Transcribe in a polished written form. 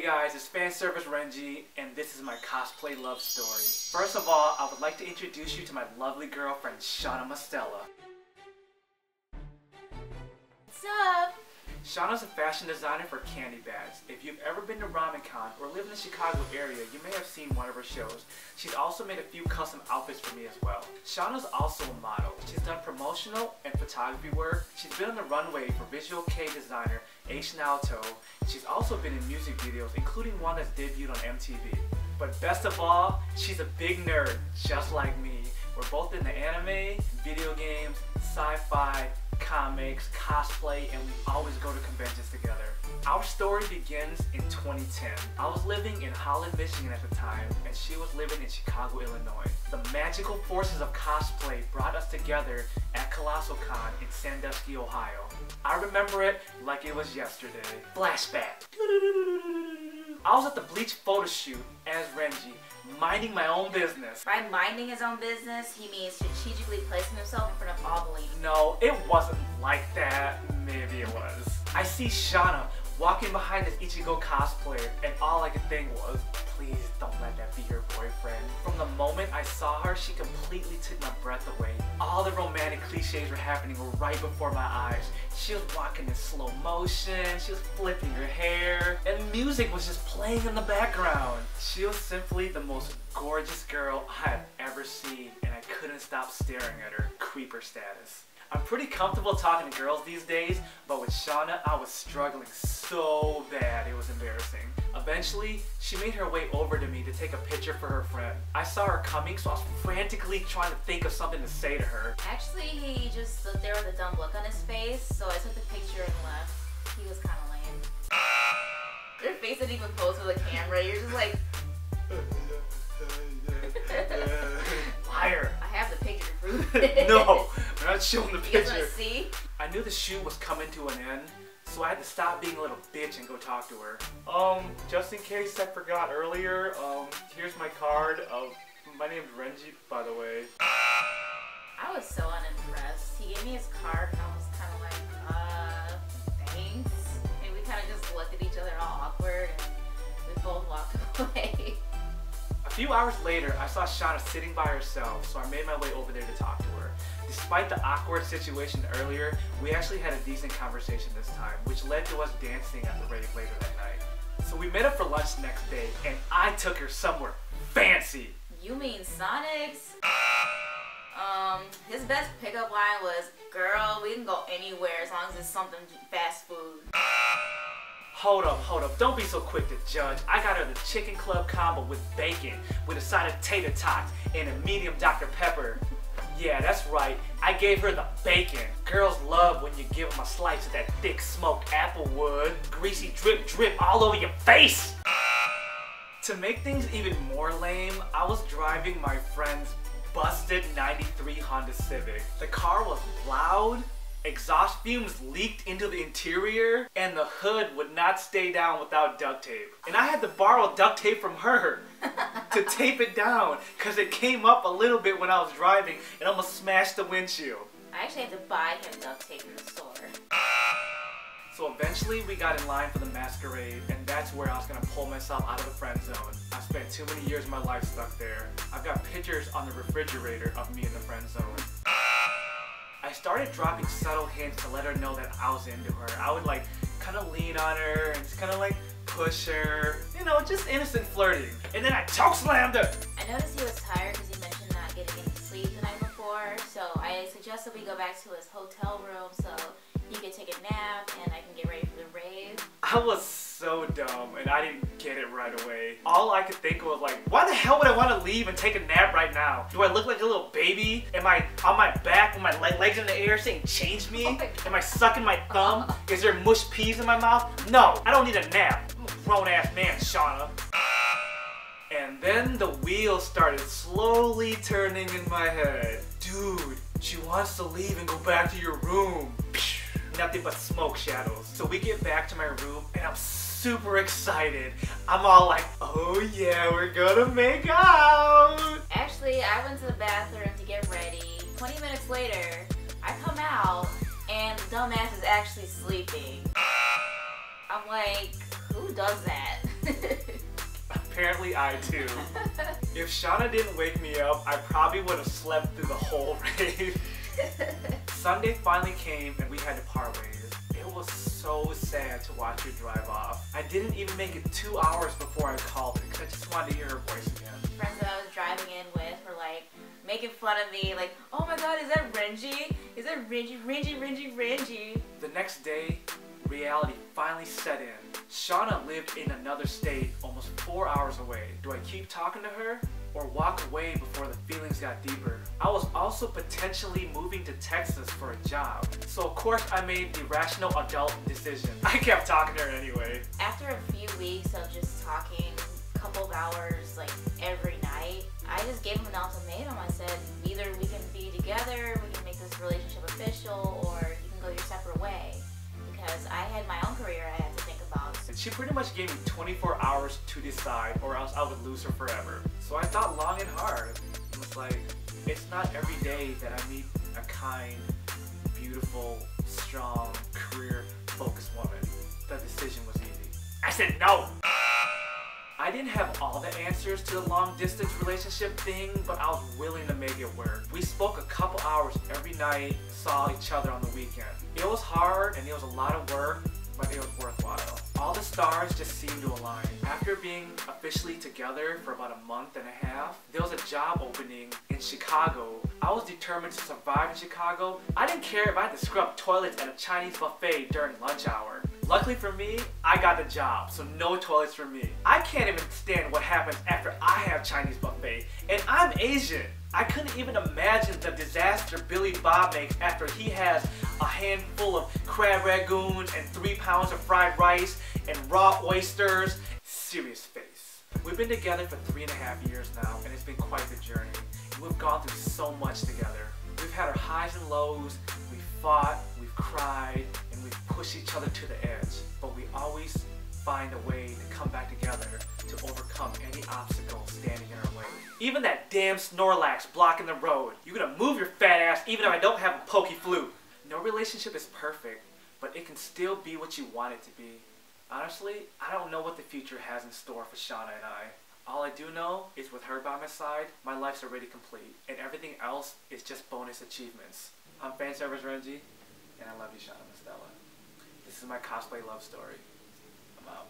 guys, it's FanService Renji, and this is my cosplay love story. First of all, I would like to introduce you to my lovely girlfriend, Shaa. What's up? Shauna's a fashion designer for candy bags. If you've ever been to Con or live in the Chicago area, you may have seen one of her shows. She's also made a few custom outfits for me as well. Shauna's also a model. She's done promotional and photography work. She's been on the runway for visual K designer H Naoto. She's also been in music videos, including one that's debuted on MTV. But best of all, she's a big nerd, just like me. We're both into anime, video games, sci-fi, comics, cosplay, and we always go to conventions together. Our story begins in 2010. I was living in Holland, Michigan at the time, and she was living in Chicago, Illinois. The magical forces of cosplay brought us together at Colossal Con in Sandusky, Ohio. I remember it like it was yesterday. Flashback. I was at the Bleach photo shoot as Renji, minding my own business. By minding his own business, he means strategically placing himself in front of all the ladies. No, it wasn't like that. Maybe it was. I see Shauna walking behind this Ichigo cosplayer, and all I could think was, please don't let that be your boyfriend. From the moment I saw her, she completely took my breath away. All the romantic cliches were happening right before my eyes. She was walking in slow motion, she was flipping her hair, and music was just playing in the background. She was simply the most gorgeous girl I have ever seen, and I couldn't stop staring at her. Creeper status. I'm pretty comfortable talking to girls these days, but with Shauna, I was struggling so bad it was embarrassing. Eventually, she made her way over to me to take a picture for her friend. I saw her coming, so I was frantically trying to think of something to say to her. Actually, he just stood there with a dumb look on his face, so I took the picture and left. He was kind of lame. Your face didn't even pose for the camera, you're just like... Liar. I have the picture to prove it. No, we're not showing the picture. You guys want to see? I knew the shoot was coming to an end, so I had to stop being a little bitch and go talk to her. Just in case I forgot earlier, here's my card. My name's Renji, by the way. I was so unimpressed. He gave me his card and I was kind of like, thanks. And we kind of just looked at each other all awkward and we both walked away. A few hours later, I saw Shauna sitting by herself, so I made my way over there to talk to her. Despite the awkward situation earlier, we actually had a decent conversation this time, which led to us dancing at the rave later that night. So we met up for lunch the next day, and I took her somewhere fancy. You mean Sonic's? His best pickup line was, girl, we can go anywhere as long as it's something fast food. Hold up, don't be so quick to judge. I got her the chicken club combo with bacon, with a side of tater tots, and a medium Dr. Pepper. Yeah, that's right, I gave her the bacon. Girls love when you give them a slice of that thick smoked applewood, greasy drip drip all over your face. To make things even more lame, I was driving my friend's busted 93 Honda Civic. The car was loud, exhaust fumes leaked into the interior, and the hood would not stay down without duct tape. And I had to borrow duct tape from her to tape it down because it came up a little bit when I was driving and almost smashed the windshield. I actually had to buy him duct tape in the store. So eventually we got in line for the masquerade, and that's where I was gonna pull myself out of the friend zone. I spent too many years of my life stuck there. I've got pictures on the refrigerator of me in the friend zone. I started dropping subtle hints to let her know that I was into her. I would like kind of lean on her and just kind of like push her, you know, just innocent flirting. And then I choke slammed her. I noticed he was tired because he mentioned not getting any sleep the night before, so I suggested we go back to his hotel room so he could take a nap and I can get ready for the rave. I was so dumb and I didn't get it right away. All I could think was like, why the hell would I want to leave and take a nap right now? Do I look like a little baby? Am I on my back with my legs in the air saying change me? Am I sucking my thumb? Is there mush peas in my mouth? No, I don't need a nap. I'm a grown ass man, Shauna. And then the wheels started slowly turning in my head. Dude, she wants to leave and go back to your room. Nothing but smoke shadows. So we get back to my room and I'm super excited. I'm all like, oh yeah, we're gonna make out. Actually, I went to the bathroom to get ready. 20 minutes later, I come out and the dumbass is actually sleeping. I'm like, who does that? Sadly, I too. If Shauna didn't wake me up, I probably would have slept through the whole rave. Sunday finally came and we had to part ways. It was so sad to watch her drive off. I didn't even make it 2 hours before I called her because I just wanted to hear her voice again. Friends that I was driving in with were like making fun of me, like, oh my god, is that Renji? Is that Renji? The next day, reality finally set in. Shauna lived in another state almost 4 hours away. Do I keep talking to her or walk away before the feelings got deeper? I was also potentially moving to Texas for a job. So of course I made the rational adult decision. I kept talking to her anyway. After a few weeks of just talking, a couple of hours like every night, I just gave him an ultimatum. I said, either we can be together, we can make this relationship official, or you can go your separate way. Because I had my own career I had to think about. And she pretty much gave me 24 hours to decide or else I would lose her forever. So I thought long and hard. It was like, it's not every day that I meet a kind, beautiful, strong, career-focused woman. The decision was easy. I said no! I didn't have all the answers to the long-distance relationship thing, but I was willing to make it work. We spoke a couple hours every night, saw each other on the weekend. It was hard and it was a lot of work, but it was worthwhile. All the stars just seemed to align. After being officially together for about a month and a half, there was a job opening in Chicago. I was determined to survive in Chicago. I didn't care if I had to scrub toilets at a Chinese buffet during lunch hour. Luckily for me, I got the job, so no toilets for me. I can't even stand what happens after I have Chinese buffet, and I'm Asian. I couldn't even imagine the disaster Billy Bob makes after he has a handful of crab ragoons and 3 pounds of fried rice and raw oysters. Serious face. We've been together for 3.5 years now, and it's been quite the journey. We've gone through so much together. We've had our highs and lows, we've fought, we've cried, and we've pushed each other to the edge. But we always find a way to come back together to overcome any obstacle standing in our way. Even that damn Snorlax blocking the road. You're gonna move your fat ass even if I don't have a pokey flute. No relationship is perfect, but it can still be what you want it to be. Honestly, I don't know what the future has in store for Shauna and I. All I do know is with her by my side, my life's already complete, and everything else is just bonus achievements. I'm FanService Renji, and I love you, Shauna and Stella. This is my cosplay love story. I'm out.